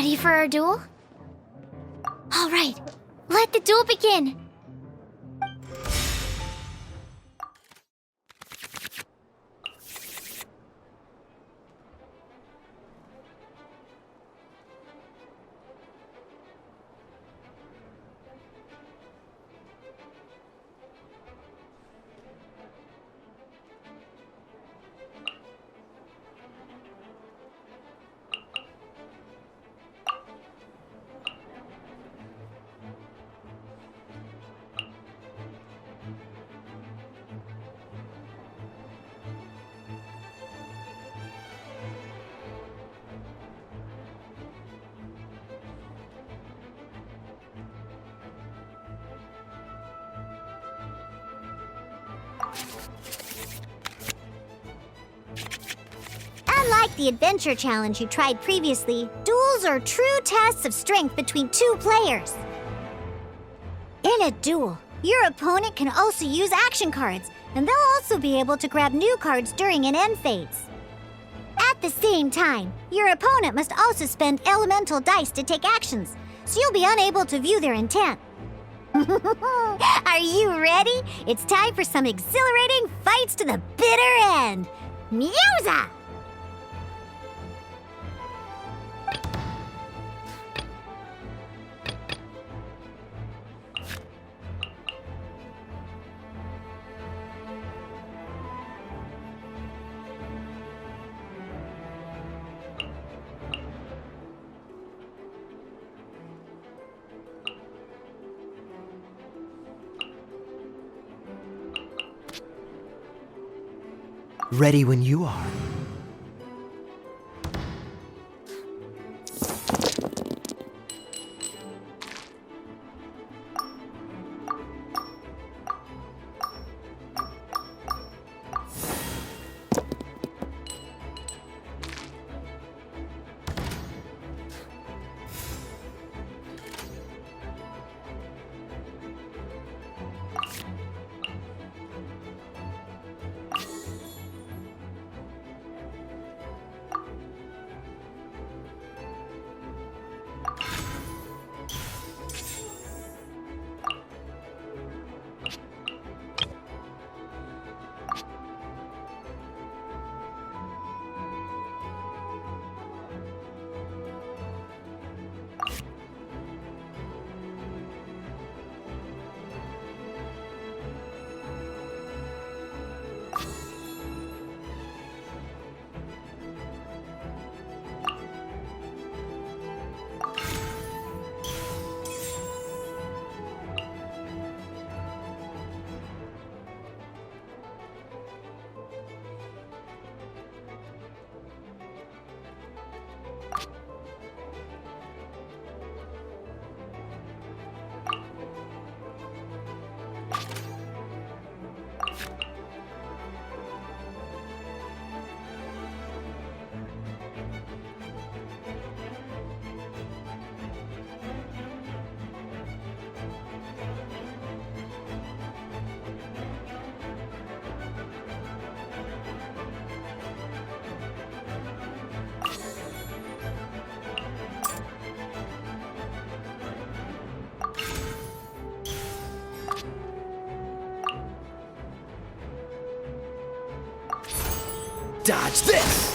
Ready for our duel? All right, let the duel begin! Unlike the adventure challenge you tried previously, duels are true tests of strength between two players. In a duel, your opponent can also use action cards, and they'll also be able to grab new cards during an end phase. At the same time, your opponent must also spend elemental dice to take actions, so you'll be unable to view their intent. Are you ready? It's time for some exhilarating fights to the bitter end. Musa! Ready when you are. Dodge this!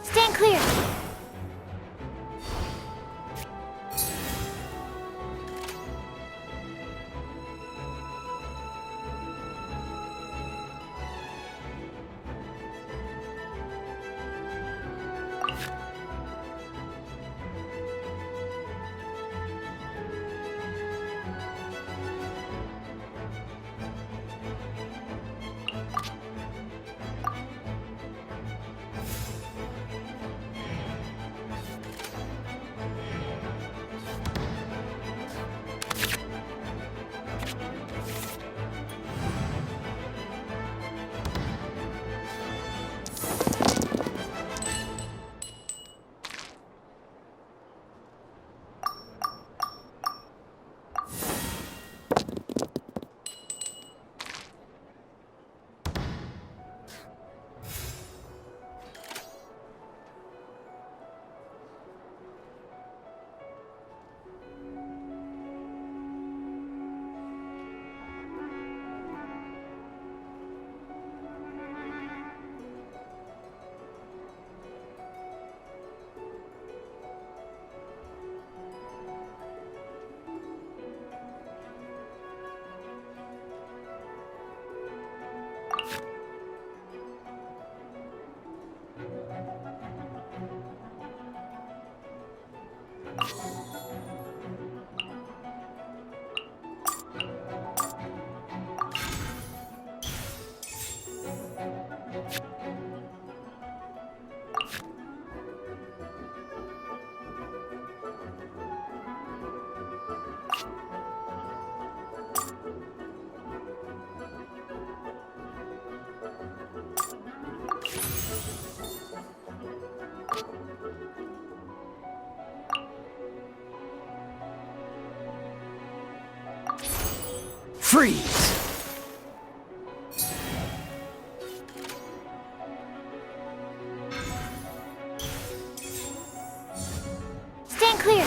Stand clear! Freeze! Stand clear.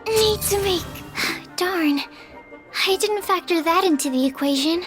Need to make... Darn. I didn't factor that into the equation.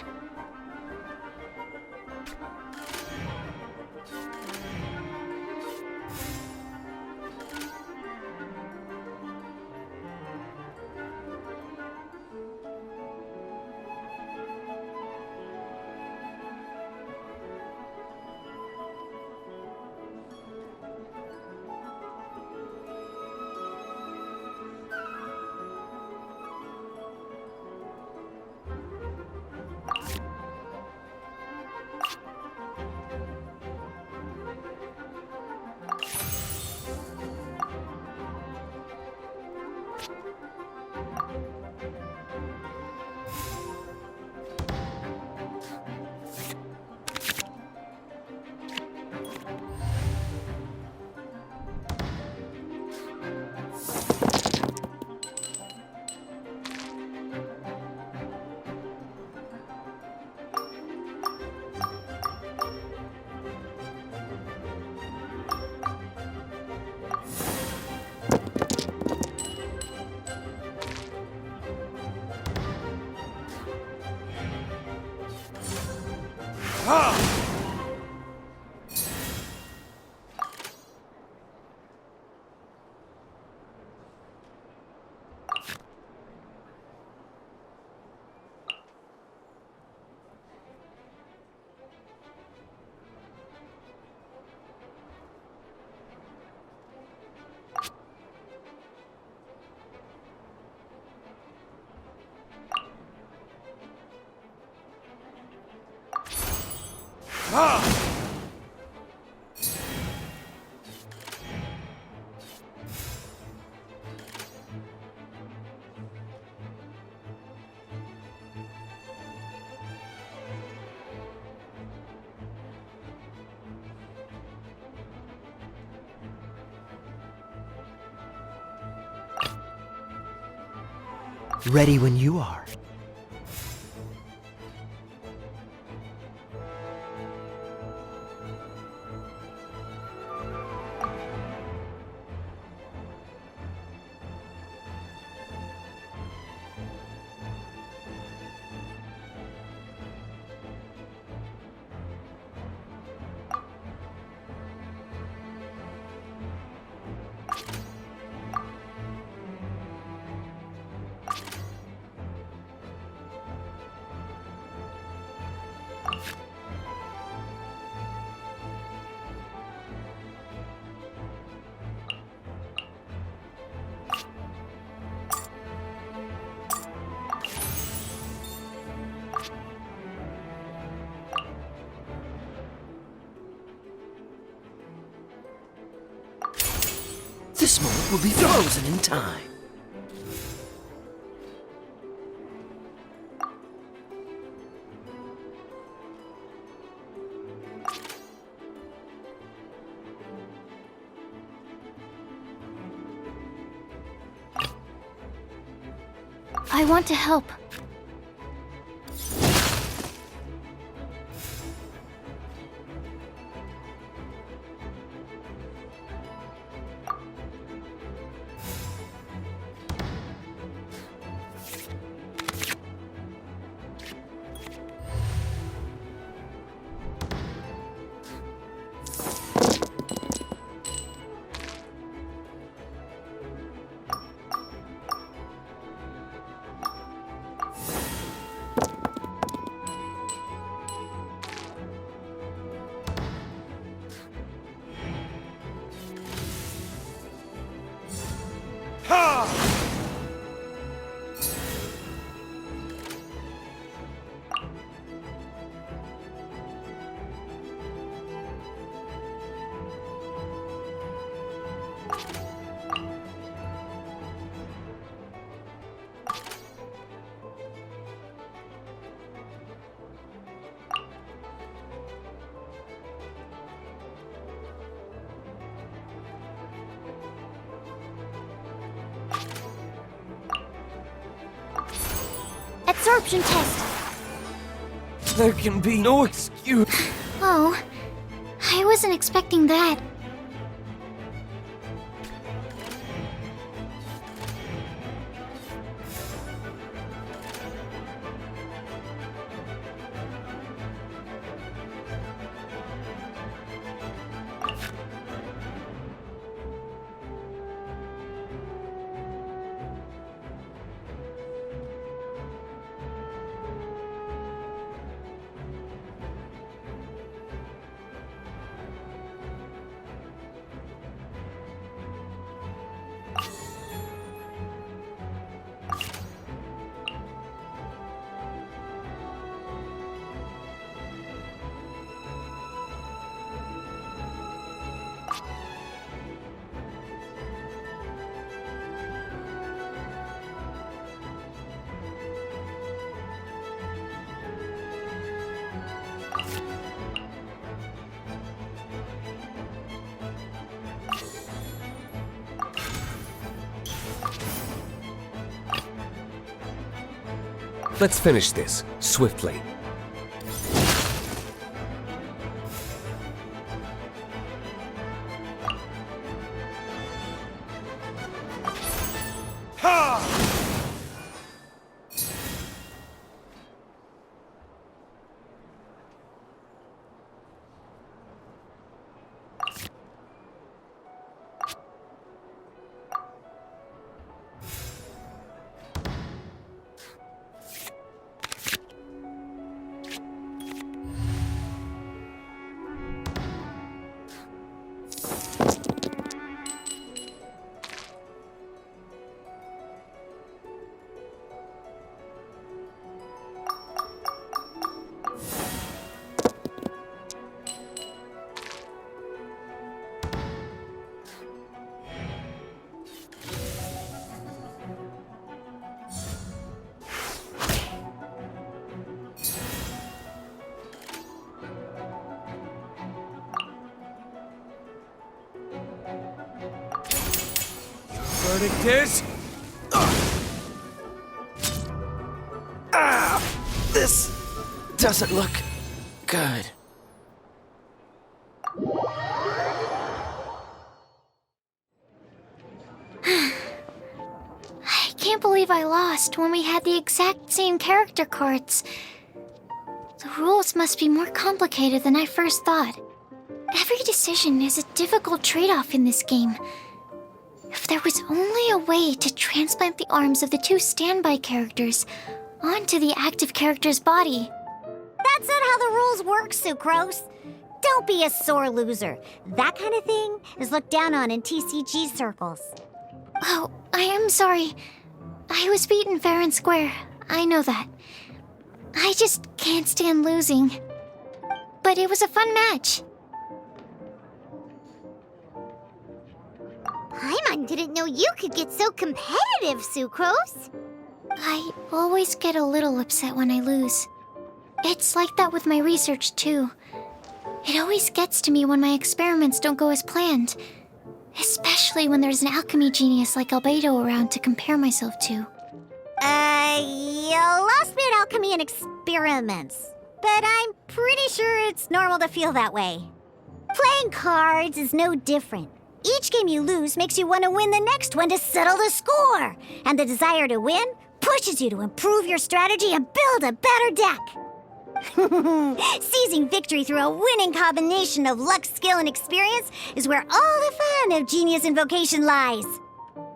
Ready when you are. This moment will be frozen in time. I want to help. absorption test. There can be no excuse. Oh, I wasn't expecting that. Let's finish this, swiftly. Verdict is... This doesn't look good. I can't believe I lost when we had the exact same character cards. The rules must be more complicated than I first thought. Every decision is a difficult trade-off in this game. If there was only a way to transplant the arms of the two standby characters onto the active character's body. That's not how the rules work, Sucrose. Don't be a sore loser. That kind of thing is looked down on in TCG circles. Oh, I am sorry. I was beaten fair and square. I know that. I just can't stand losing. But it was a fun match. Paimon didn't know you could get so competitive, Sucrose. I always get a little upset when I lose. It's like that with my research, too. It always gets to me when my experiments don't go as planned. Especially when there's an alchemy genius like Albedo around to compare myself to. You lost me at alchemy and experiments. But I'm pretty sure it's normal to feel that way. Playing cards is no different. Each game you lose makes you want to win the next one to settle the score. And the desire to win pushes you to improve your strategy and build a better deck. Seizing victory through a winning combination of luck, skill, and experience is where all the fun of Genius Invocation lies.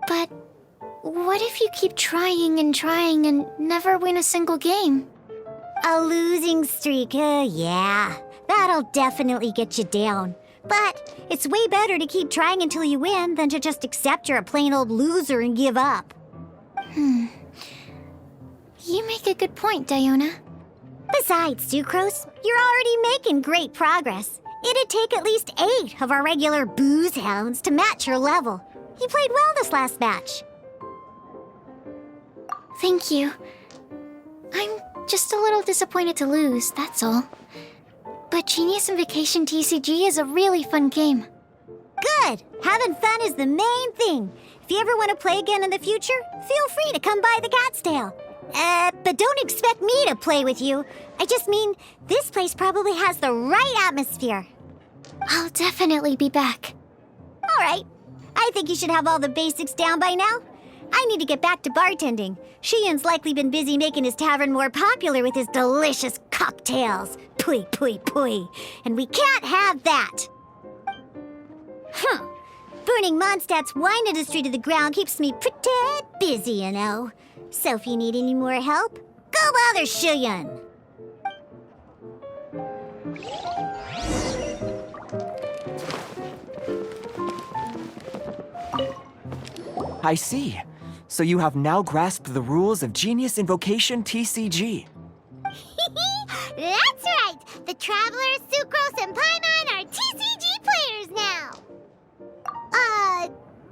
But what if you keep trying and never win a single game? A losing streak, yeah. That'll definitely get you down. But it's way better to keep trying until you win than to just accept you're a plain old loser and give up. You make a good point, Diona. Besides, Sucrose, you're already making great progress. It'd take at least 8 of our regular booze hounds to match your level. You played well this last match. Thank you. I'm just a little disappointed to lose, that's all. But Genius Invokation TCG is a really fun game. Good! Having fun is the main thing. If you ever want to play again in the future, feel free to come by the Cat's Tail. But don't expect me to play with you. I just mean, this place probably has the right atmosphere. I'll definitely be back. All right. I think you should have all the basics down by now. I need to get back to bartending. Shiyun's likely been busy making his tavern more popular with his delicious cocktails. Pui, pui, pui. And we can't have that. Huh. Burning Mondstadt's wine industry to the ground keeps me pretty busy, you know. So if you need any more help, go bother Shiyun. I see. So you have now grasped the rules of Genius Invocation TCG. That's right! The Traveler, Sucrose, and Paimon are TCG players now!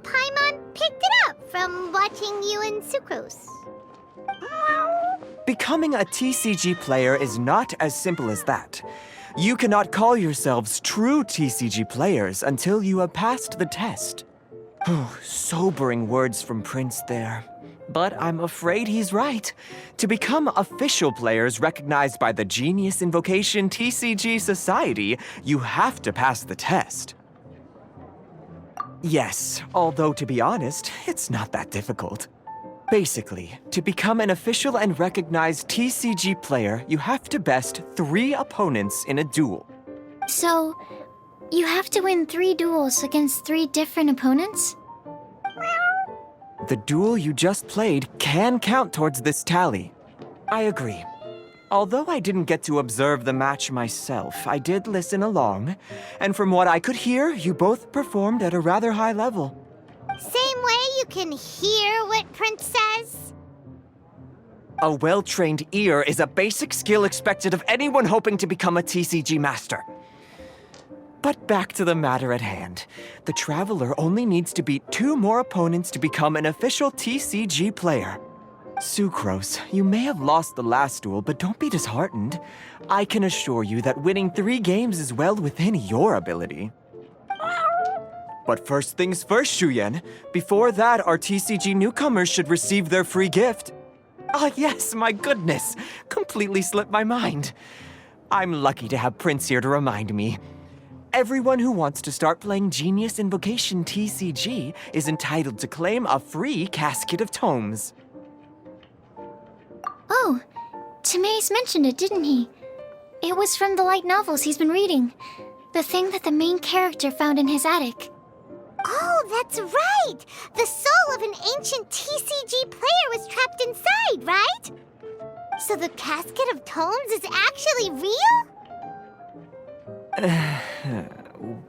Paimon picked it up from watching you and Sucrose. Becoming a TCG player is not as simple as that. You cannot call yourselves true TCG players until you have passed the test. Sobering words from Prince there. But I'm afraid he's right. To become official players recognized by the Genius Invocation TCG Society, you have to pass the test. Yes, although to be honest, it's not that difficult. Basically, to become an official and recognized TCG player, you have to best 3 opponents in a duel. So, you have to win 3 duels against 3 different opponents? The duel you just played can count towards this tally. I agree. Although I didn't get to observe the match myself, I did listen along, and from what I could hear, you both performed at a rather high level. Same way you can hear what Prince says? A well-trained ear is a basic skill expected of anyone hoping to become a TCG master. But back to the matter at hand. The Traveler only needs to beat 2 more opponents to become an official TCG player. Sucrose, you may have lost the last duel, but don't be disheartened. I can assure you that winning 3 games is well within your ability. But first things first, Shuyen. Before that, our TCG newcomers should receive their free gift. Ah, yes, my goodness. Completely slipped my mind. I'm lucky to have Prince here to remind me. Everyone who wants to start playing Genius Invocation TCG is entitled to claim a free casket of tomes. Oh, Timaeus mentioned it, didn't he? It was from the light novels he's been reading. The thing that the main character found in his attic. Oh, that's right! The soul of an ancient TCG player was trapped inside, right? So the casket of tomes is actually real?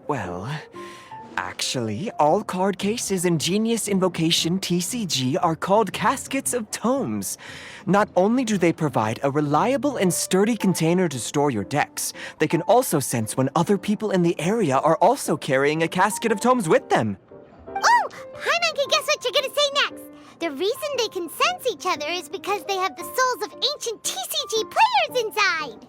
Well, actually, all card cases in Genius Invocation TCG are called caskets of tomes. Not only do they provide a reliable and sturdy container to store your decks, they can also sense when other people in the area are also carrying a casket of tomes with them. Oh, Paimon can guess what you're gonna say next. The reason they can sense each other is because they have the souls of ancient TCG players inside.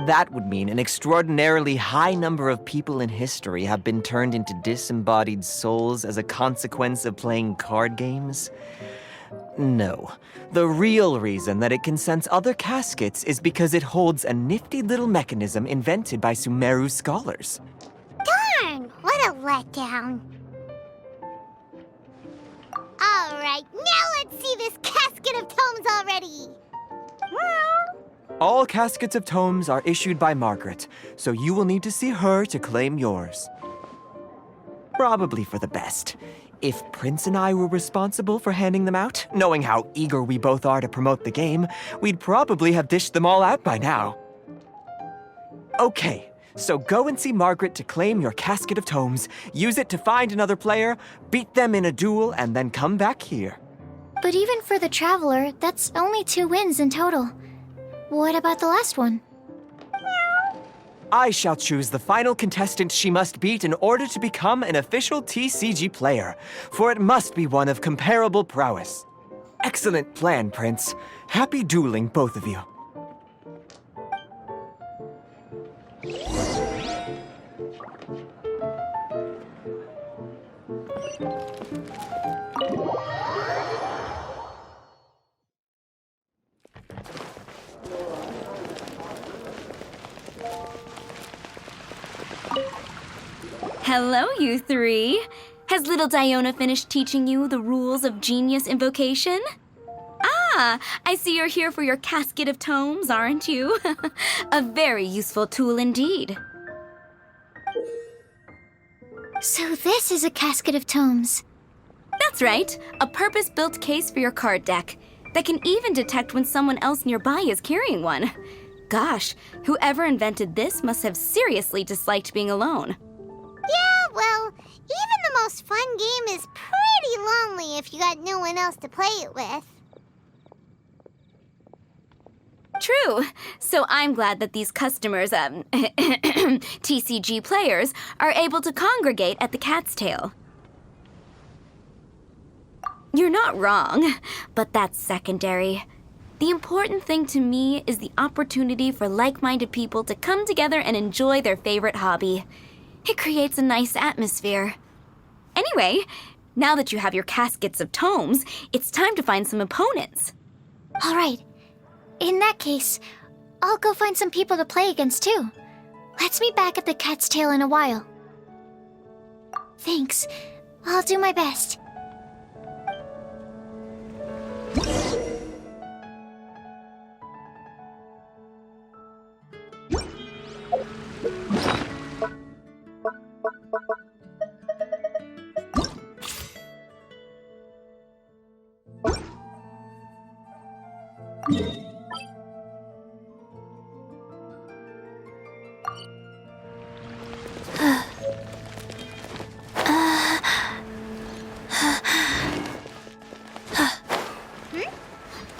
That would mean an extraordinarily high number of people in history have been turned into disembodied souls as a consequence of playing card games. No. The real reason that it can sense other caskets is because it holds a nifty little mechanism invented by Sumeru scholars. Darn, what a letdown. All right, now let's see this casket of tomes already. All caskets of tomes are issued by Margaret, so you will need to see her to claim yours. Probably for the best. If Prince and I were responsible for handing them out, knowing how eager we both are to promote the game, we'd probably have dished them all out by now. Okay, so go and see Margaret to claim your casket of tomes, use it to find another player, beat them in a duel, and then come back here. But even for the Traveler, that's only 2 wins in total. What about the last one? I shall choose the final contestant she must beat in order to become an official TCG player, for it must be one of comparable prowess. Excellent plan, Prince. Happy dueling, both of you. Hello, you three. Has little Diona finished teaching you the rules of Genius Invocation? Ah, I see you're here for your casket of tomes, aren't you? A very useful tool indeed. So this is a casket of tomes. That's right, a purpose-built case for your card deck that can even detect when someone else nearby is carrying one. Gosh, whoever invented this must have seriously disliked being alone. Yeah, well, even the most fun game is pretty lonely if you got no one else to play it with. True. So I'm glad that these customers, TCG players, are able to congregate at the Cat's Tail. You're not wrong, but that's secondary. The important thing to me is the opportunity for like-minded people to come together and enjoy their favorite hobby. It creates a nice atmosphere. Anyway, now that you have your caskets of tomes, it's time to find some opponents. All right. In that case, I'll go find some people to play against too. Let's meet back at the Cat's Tail in a while. Thanks. I'll do my best.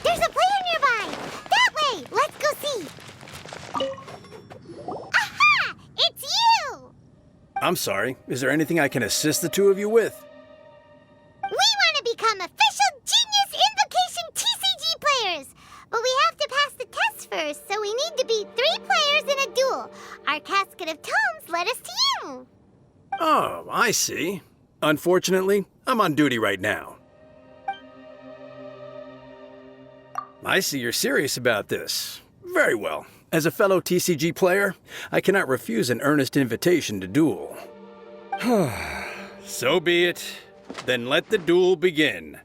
There's a player nearby! That way! Let's go see! Aha! It's you! I'm sorry. Is there anything I can assist the two of you with? We want to become official Genius Invocation TCG players! But we have to pass the test first, so we need to beat 3 players in a duel. Our casket of tomes led us to you! Oh, I see. Unfortunately, I'm on duty right now. I see you're serious about this. Very well. As a fellow TCG player, I cannot refuse an earnest invitation to duel. So be it. Then let the duel begin.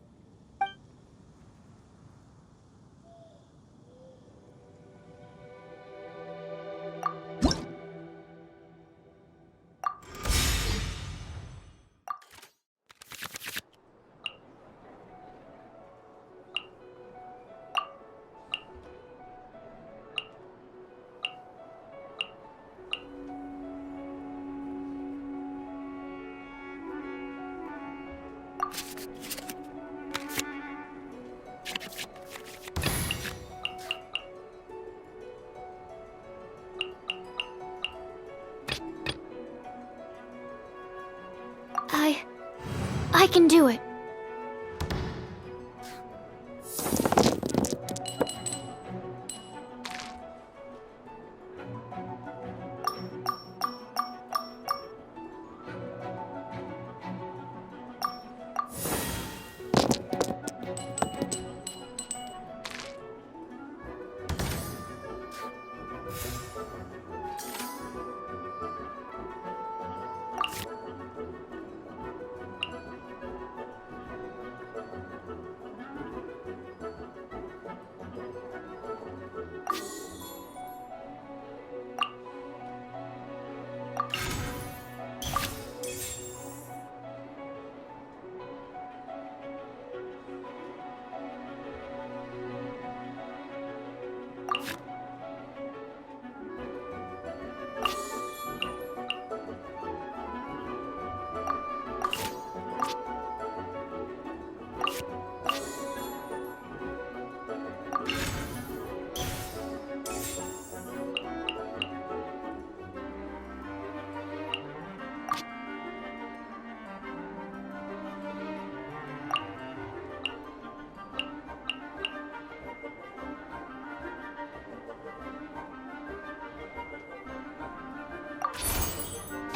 I can do it.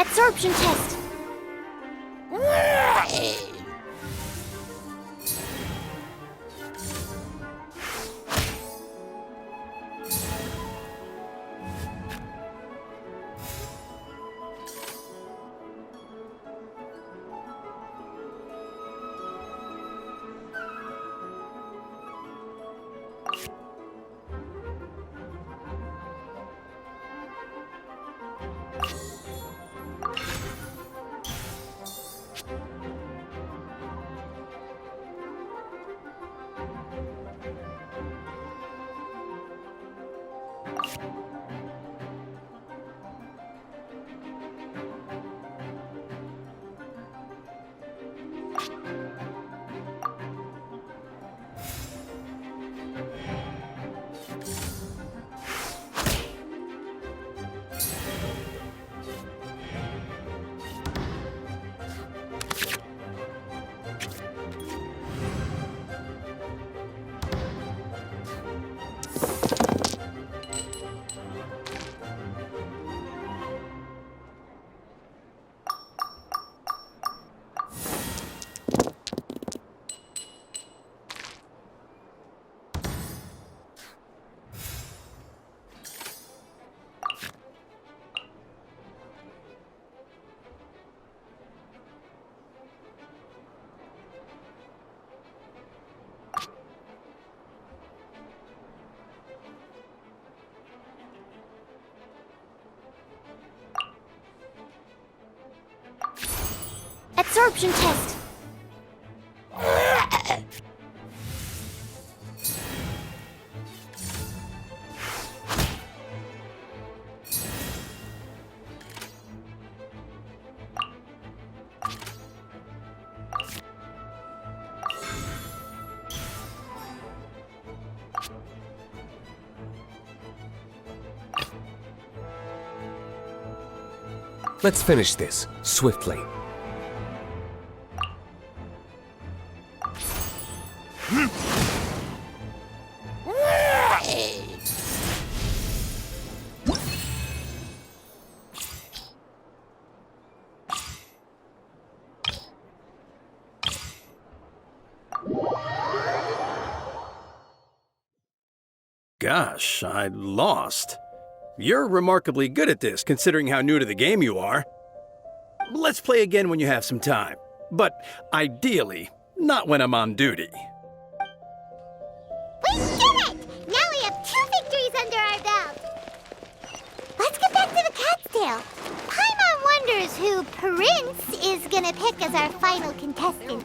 Absorption test. Absorption test. Let's finish this swiftly. Gosh, I lost. You're remarkably good at this, considering how new to the game you are. Let's play again when you have some time. But ideally, not when I'm on duty. We did it! Now we have 2 victories under our belt. Let's get back to the cat's tail. Paimon wonders who Prince is gonna pick as our final contestant.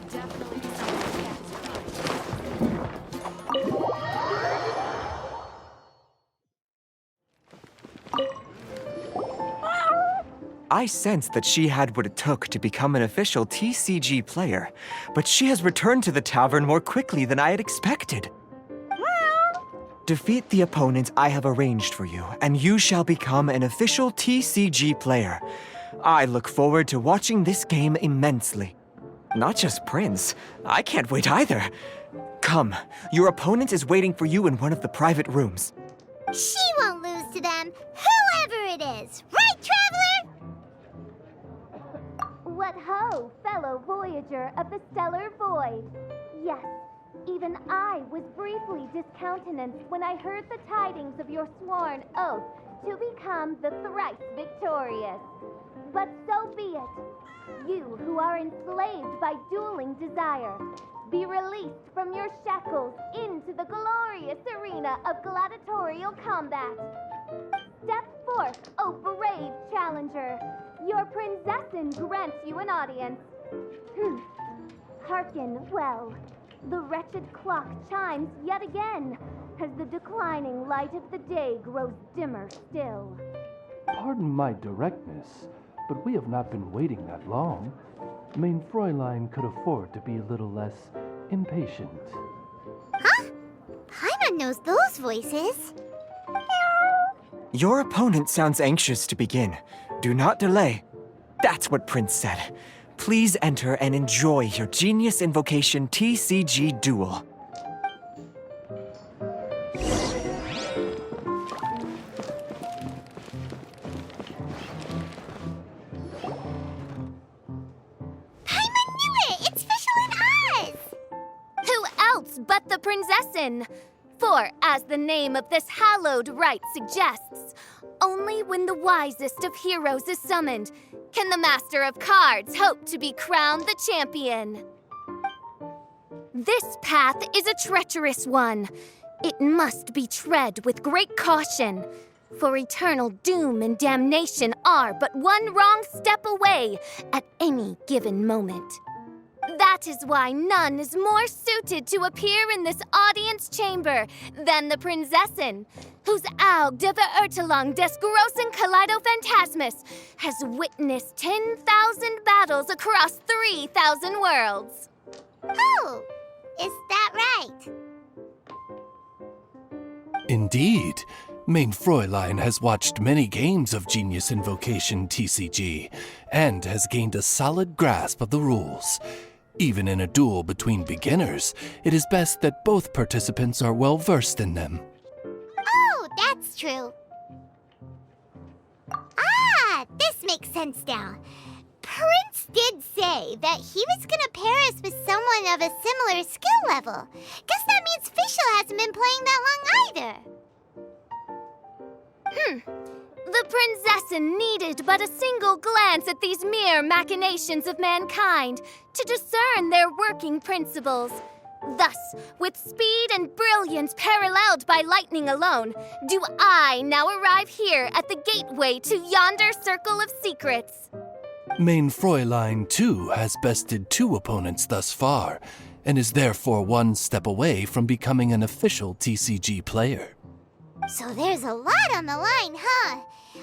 I sensed that she had what it took to become an official TCG player, but she has returned to the tavern more quickly than I had expected. Defeat the opponents I have arranged for you, and you shall become an official TCG player. I look forward to watching this game immensely. Not just Prince, I can't wait either. Come, your opponent is waiting for you in one of the private rooms. She won't lose to them, whoever it is. Right, Traveler? What ho, fellow voyager of the stellar void. Yes, even I was briefly discountenanced when I heard the tidings of your sworn oath to become the thrice victorious. But so be it. You who are enslaved by dueling desire, be released from your shackles into the glorious arena of gladiatorial combat. Step forth, O brave challenger. Your princessin grants you an audience. Hearken well. The wretched clock chimes yet again, as the declining light of the day grows dimmer still. Pardon my directness, but we have not been waiting that long. Mein Fräulein could afford to be a little less impatient. Huh? Paimon knows those voices. Your opponent sounds anxious to begin. Do not delay. That's what Prince said. Please enter and enjoy your Genius Invocation TCG duel. Paimon knew it! It's Fischl and Oz! Who else but the princessin? For, as the name of this hallowed rite suggests, only when the wisest of heroes is summoned can the master of cards hope to be crowned the champion. This path is a treacherous one. It must be tread with great caution, for eternal doom and damnation are but one wrong step away at any given moment. That is why none is more suited to appear in this audience chamber than the Prinzessin, whose Aug de Verurtelung des großen Kaleidophantasmus has witnessed 10,000 battles across 3,000 worlds. Oh, is that right? Indeed. Mein Fräulein has watched many games of Genius Invocation TCG and has gained a solid grasp of the rules. Even in a duel between beginners, it is best that both participants are well versed in them. Oh, that's true. Ah, this makes sense now. Prince did say that he was gonna pair us with someone of a similar skill level. Guess that means Fischl hasn't been playing that long either. The Prinzessin needed but a single glance at these mere machinations of mankind to discern their working principles. Thus, with speed and brilliance paralleled by lightning alone, do I now arrive here at the gateway to yonder circle of secrets. Mein Fräulein, too, has bested 2 opponents thus far, and is therefore one step away from becoming an official TCG player. So there's a lot on the line, huh?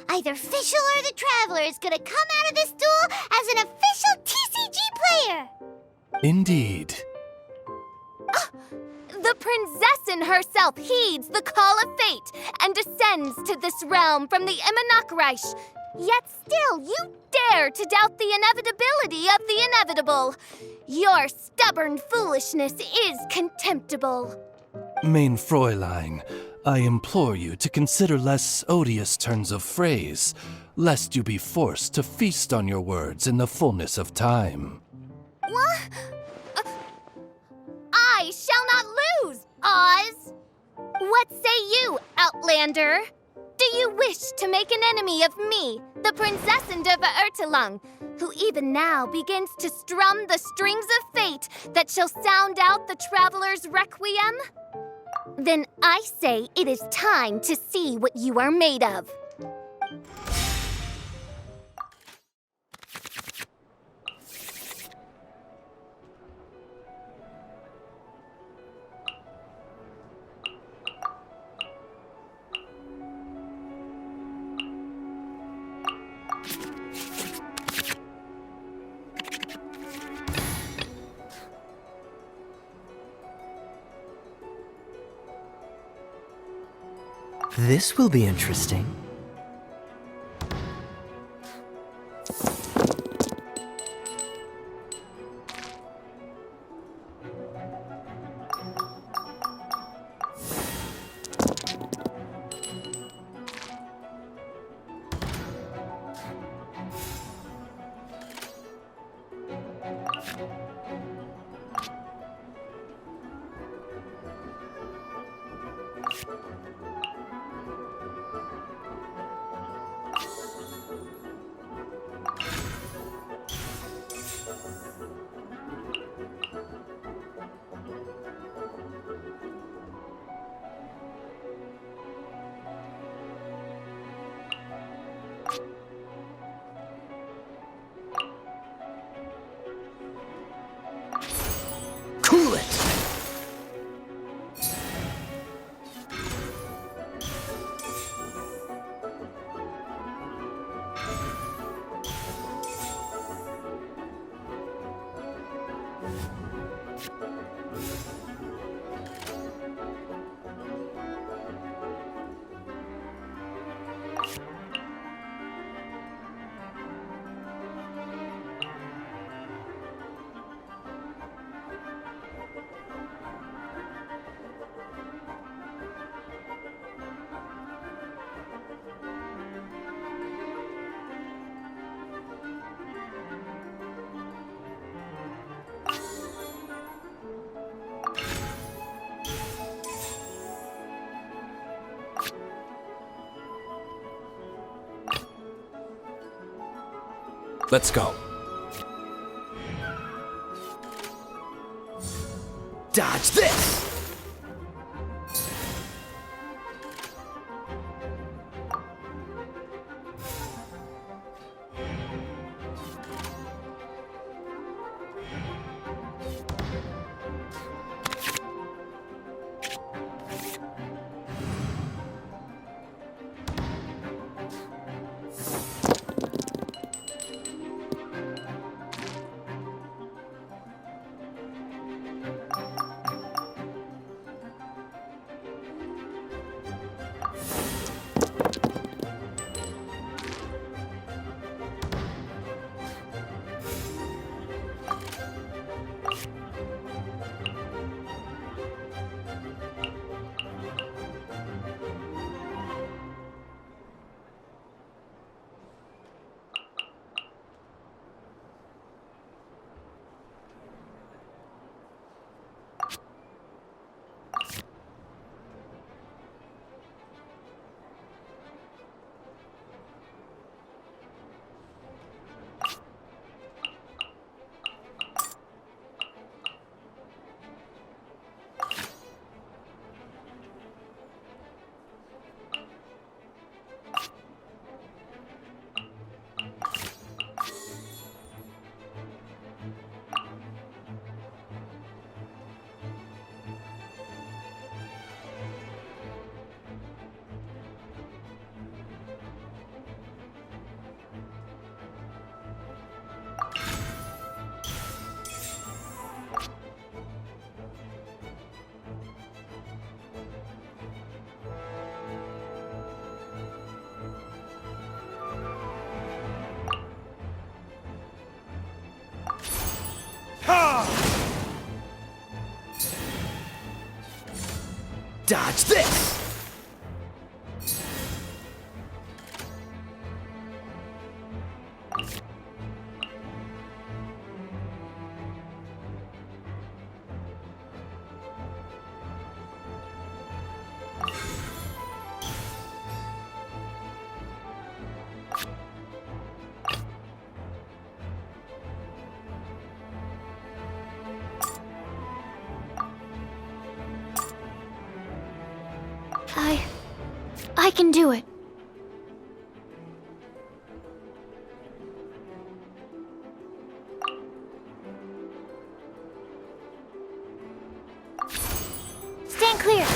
Either Fischl or the Traveler is gonna come out of this duel as an official TCG player! Indeed. The Prinzessin herself heeds the call of fate and descends to this realm from the Immanakreich. Yet still, you dare to doubt the inevitability of the inevitable. Your stubborn foolishness is contemptible. Mein Fräulein, I implore you to consider less odious turns of phrase, lest you be forced to feast on your words in the fullness of time. What? I shall not lose, Oz! What say you, Outlander? Do you wish to make an enemy of me, the Prinzessin de Verurtelung, who even now begins to strum the strings of fate that shall sound out the Traveler's requiem? Then I say it is time to see what you are made of. This will be interesting. Cool it! Let's go. Dodge this! Dodge this! I can do it. Stand clear.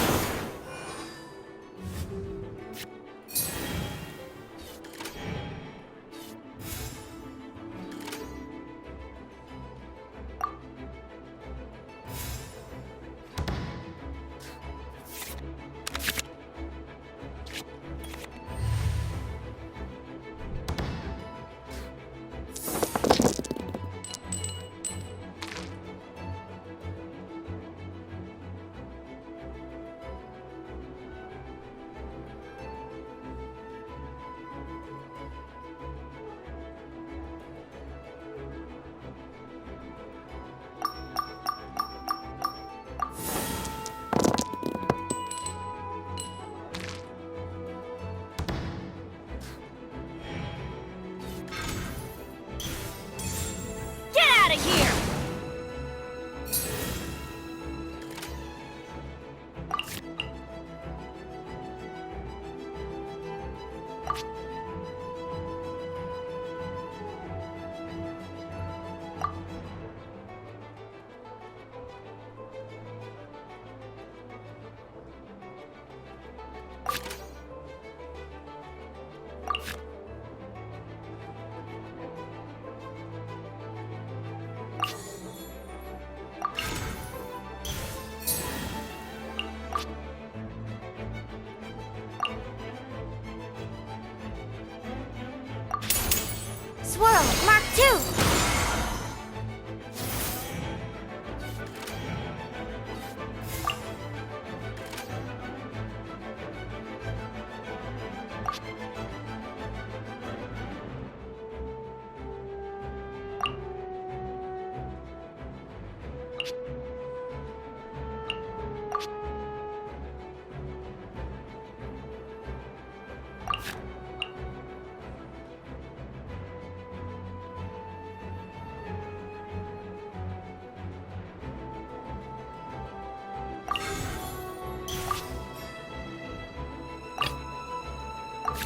Swirl, Mark 2!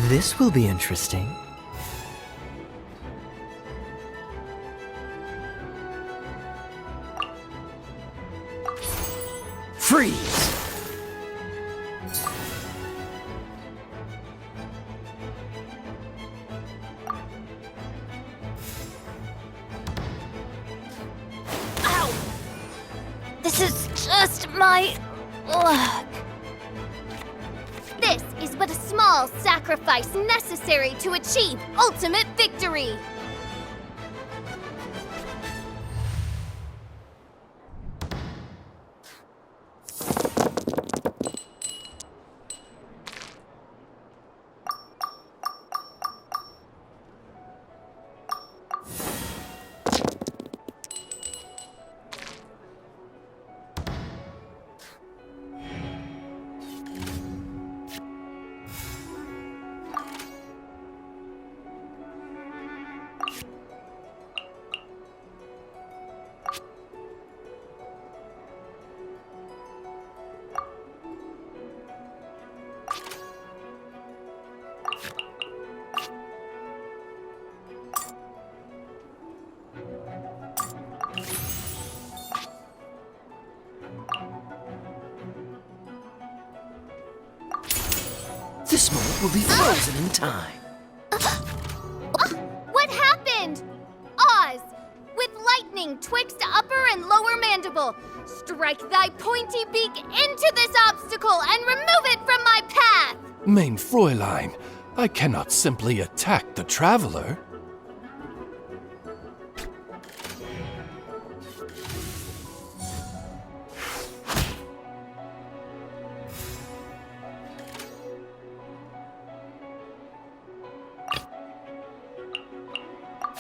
This will be interesting. Freeze! Ow! This is just my luck. This is but a small sacrifice necessary to achieve ultimate victory. This moment will be frozen in time. What happened? Oz, with lightning twixt upper and lower mandible, strike thy pointy beak into this obstacle and remove it from my path! Mein Fräulein, I cannot simply attack the traveler.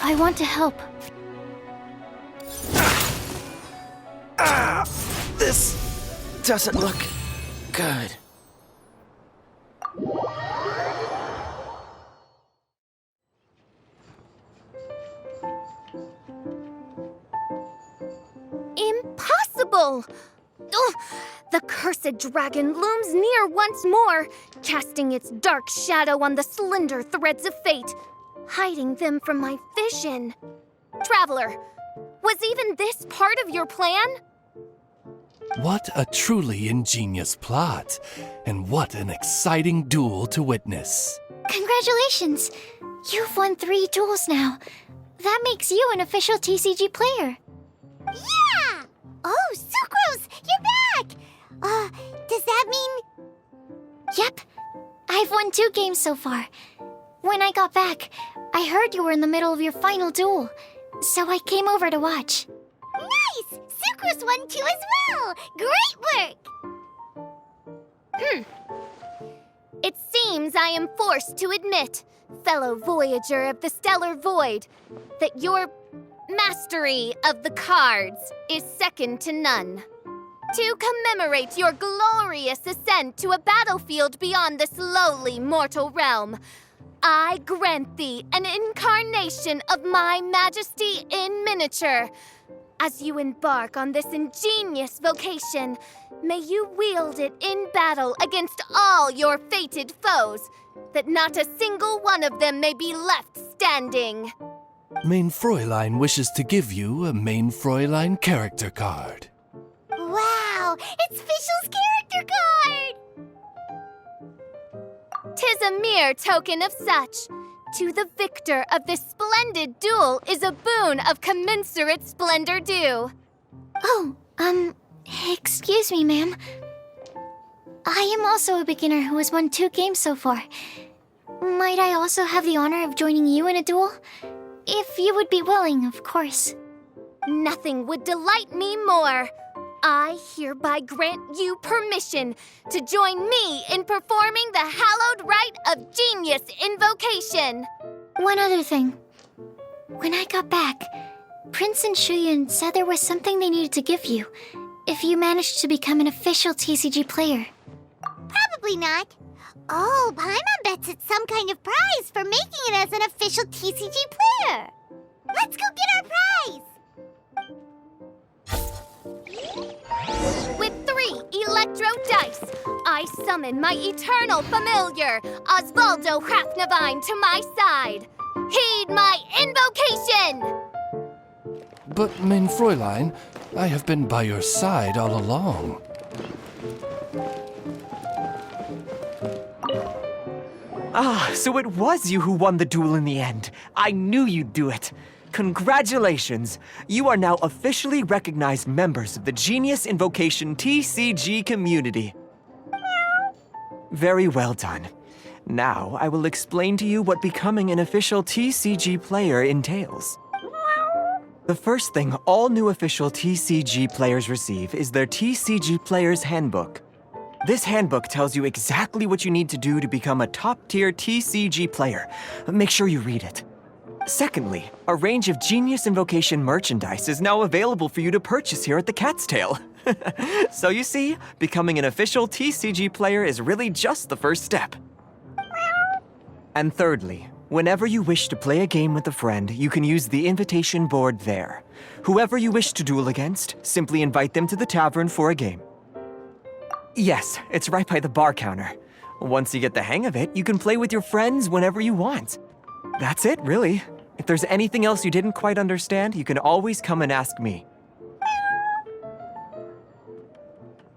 I want to help. This doesn't look good. Impossible! Ugh! The cursed dragon looms near once more, casting its dark shadow on the slender threads of fate, hiding them from my vision. Traveler, was even this part of your plan? What a truly ingenious plot, and what an exciting duel to witness. Congratulations! You've won 3 duels now. That makes you an official TCG player. Yeah! Oh, Sucrose, you're back! Does that mean... Yep. I've won 2 games so far. When I got back, I heard you were in the middle of your final duel, so I came over to watch. Nice! Sucrose won too as well! Great work! It seems I am forced to admit, fellow voyager of the stellar void, that your mastery of the cards is second to none. To commemorate your glorious ascent to a battlefield beyond this lowly mortal realm, I grant thee an incarnation of my majesty in miniature. As you embark on this ingenious vocation, may you wield it in battle against all your fated foes, that not a single one of them may be left standing. Main Fräulein wishes to give you a Main Fräulein character card. Wow! It's Fischl's character card! 'Tis a mere token of such. To the victor of this splendid duel is a boon of commensurate splendor due. Oh, excuse me, ma'am. I am also a beginner who has won 2 games so far. Might I also have the honor of joining you in a duel? If you would be willing, of course. Nothing would delight me more. I hereby grant you permission to join me in performing the hallowed rite of Genius Invocation. One other thing. When I got back, Prince and Shuyan said there was something they needed to give you if you managed to become an official TCG player. Probably not. Oh, Paimon bets it's some kind of prize for making it as an official TCG player. Let's go get our prize! With 3 electro dice, I summon my eternal familiar, Osvaldo Hrafnavine, to my side. Heed my invocation! But, Main Fräulein, I have been by your side all along. Ah, so it was you who won the duel in the end. I knew you'd do it. Congratulations! You are now officially recognized members of the Genius Invocation TCG community. Very well done. Now, I will explain to you what becoming an official TCG player entails. The first thing all new official TCG players receive is their TCG Player's Handbook. This handbook tells you exactly what you need to do to become a top-tier TCG player. Make sure you read it. Secondly, a range of Genius Invocation merchandise is now available for you to purchase here at the Cat's Tail. So you see, becoming an official TCG player is really just the first step. And thirdly, whenever you wish to play a game with a friend, you can use the invitation board there. Whoever you wish to duel against, simply invite them to the tavern for a game. Yes, it's right by the bar counter. Once you get the hang of it, you can play with your friends whenever you want. That's it, really. If there's anything else you didn't quite understand, you can always come and ask me.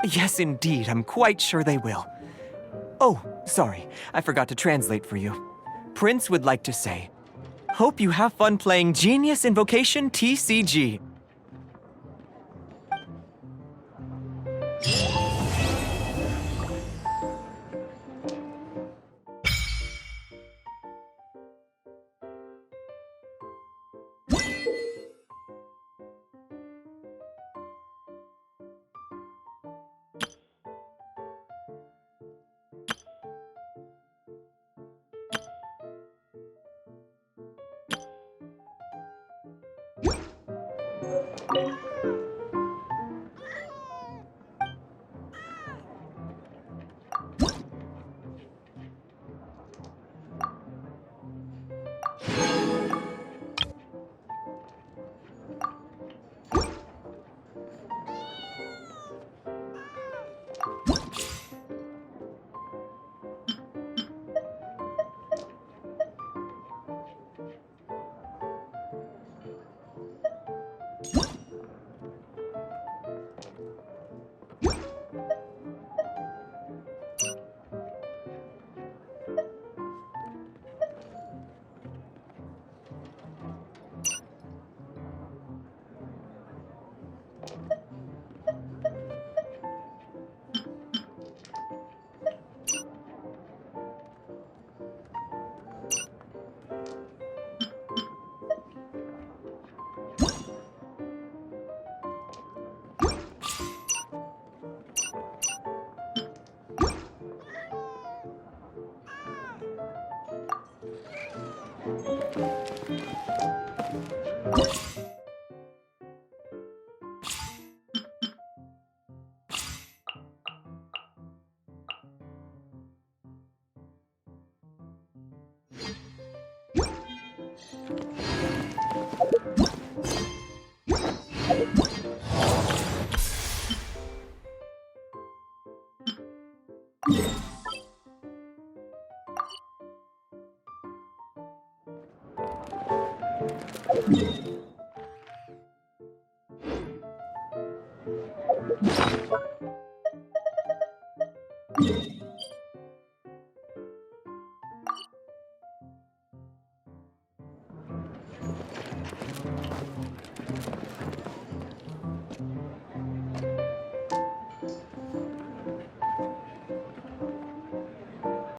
Yes, indeed, I'm quite sure they will. Oh, sorry, I forgot to translate for you. Prince would like to say, hope you have fun playing Genius Invocation TCG. You